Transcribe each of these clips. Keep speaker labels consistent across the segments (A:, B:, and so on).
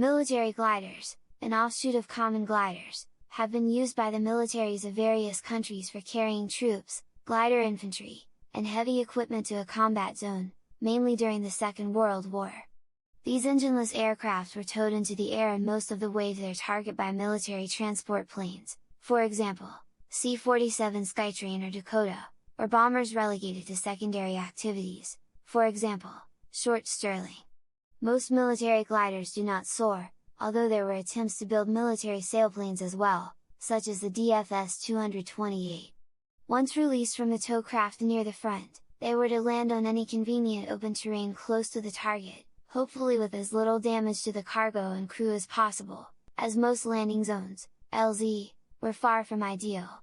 A: Military gliders, an offshoot of common gliders, have been used by the militaries of various countries for carrying troops, glider infantry, and heavy equipment to a combat zone, mainly during the Second World War. These engineless aircraft were towed into the air and most of the way to their target by military transport planes, for example, C-47 Skytrain or Dakota, or bombers relegated to secondary activities, for example, short Sterling. Most military gliders do not soar, although there were attempts to build military sailplanes as well, such as the DFS-228. Once released from the tow craft near the front, they were to land on any convenient open terrain close to the target, hopefully with as little damage to the cargo and crew as possible, as most landing zones, LZ, were far from ideal.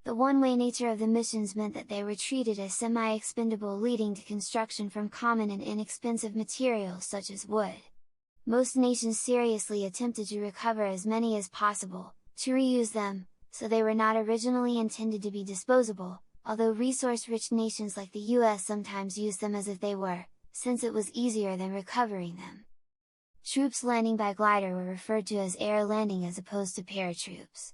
A: The one-way nature of the missions meant that they were treated as semi-expendable, leading to construction from common and inexpensive materials such as wood. Most nations seriously attempted to recover as many as possible, to reuse them, so they were not originally intended to be disposable, although resource-rich nations like the US sometimes used them as if they were, since it was easier than recovering them. Troops landing by glider were referred to as air landing as opposed to paratroops.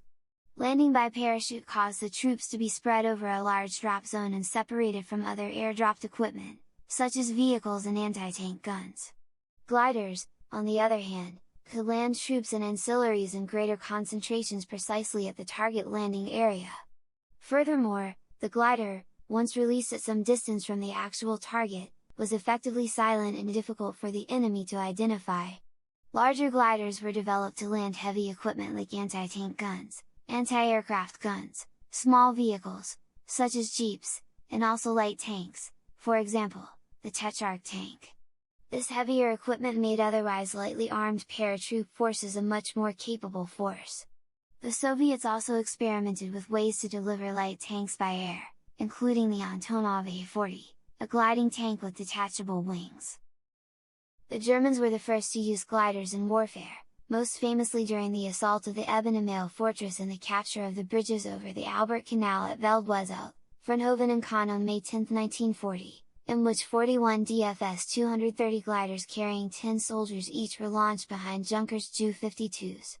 A: Landing by parachute caused the troops to be spread over a large drop zone and separated from other air-dropped equipment, such as vehicles and anti-tank guns. Gliders, on the other hand, could land troops and ancillaries in greater concentrations precisely at the target landing area. Furthermore, the glider, once released at some distance from the actual target, was effectively silent and difficult for the enemy to identify. Larger gliders were developed to land heavy equipment like anti-tank guns, anti-aircraft guns, small vehicles, such as jeeps, and also light tanks, for example, the Techark tank. This heavier equipment made otherwise lightly armed paratroop forces a much more capable force. The Soviets also experimented with ways to deliver light tanks by air, including the Antonov A-40, a gliding tank with detachable wings. The Germans were the first to use gliders in warfare, most famously during the assault of the Ebenemal fortress and the capture of the bridges over the Albert Canal at Veldwezelt, Frenhoven and Caen on May 10, 1940, in which 41 DFS-230 gliders carrying 10 soldiers each were launched behind Junkers Ju-52s.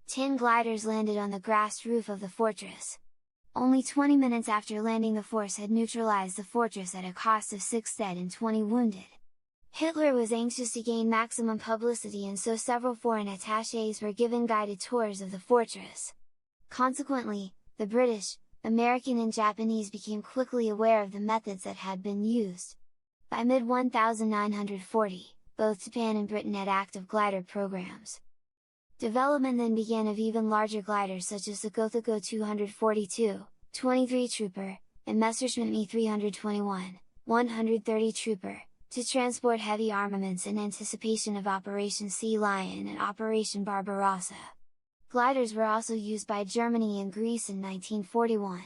A: 10 gliders landed on the grassed roof of the fortress. Only 20 minutes after landing, the force had neutralized the fortress at a cost of 6 dead and 20 wounded. Hitler was anxious to gain maximum publicity, and so several foreign attachés were given guided tours of the fortress. Consequently, the British, American and Japanese became quickly aware of the methods that had been used. By mid-1940, both Japan and Britain had active glider programs. Development then began of even larger gliders such as the Gothego 242, 23 Trooper, and Messerschmitt Me 321, 130 Trooper, to transport heavy armaments in anticipation of Operation Sea Lion and Operation Barbarossa. Gliders were also used by Germany and Greece in 1941.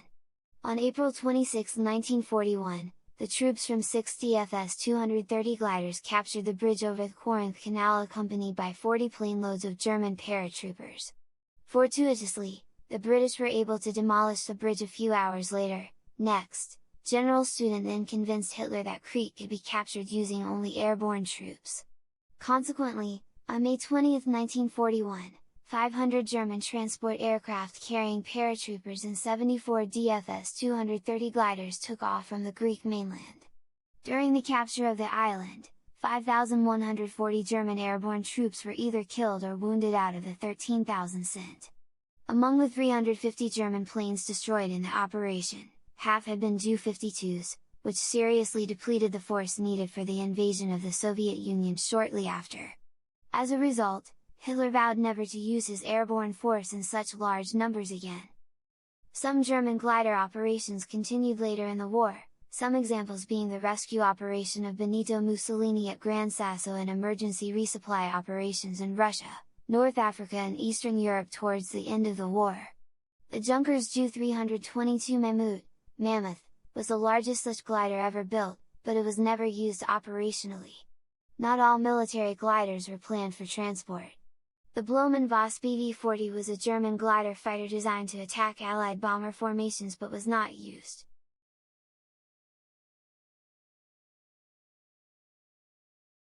A: On April 26, 1941, the troops from 6 DFS-230 gliders captured the bridge over the Corinth Canal accompanied by 40 planeloads of German paratroopers. Fortuitously, the British were able to demolish the bridge a few hours later. Next, General Student then convinced Hitler that Crete could be captured using only airborne troops. Consequently, on May 20, 1941, 500 German transport aircraft carrying paratroopers and 74 DFS-230 gliders took off from the Greek mainland. During the capture of the island, 5,140 German airborne troops were either killed or wounded out of the 13,000 sent. Among the 350 German planes destroyed in the operation, half had been Ju-52s, which seriously depleted the force needed for the invasion of the Soviet Union shortly after. As a result, Hitler vowed never to use his airborne force in such large numbers again. Some German glider operations continued later in the war, some examples being the rescue operation of Benito Mussolini at Gran Sasso and emergency resupply operations in Russia, North Africa and Eastern Europe towards the end of the war. The Junkers Ju-322 Mammoth, was the largest such glider ever built, but it was never used operationally. Not all military gliders were planned for transport. The Blohmen Voss BV-40 was a German glider fighter designed to attack Allied bomber formations but was not used.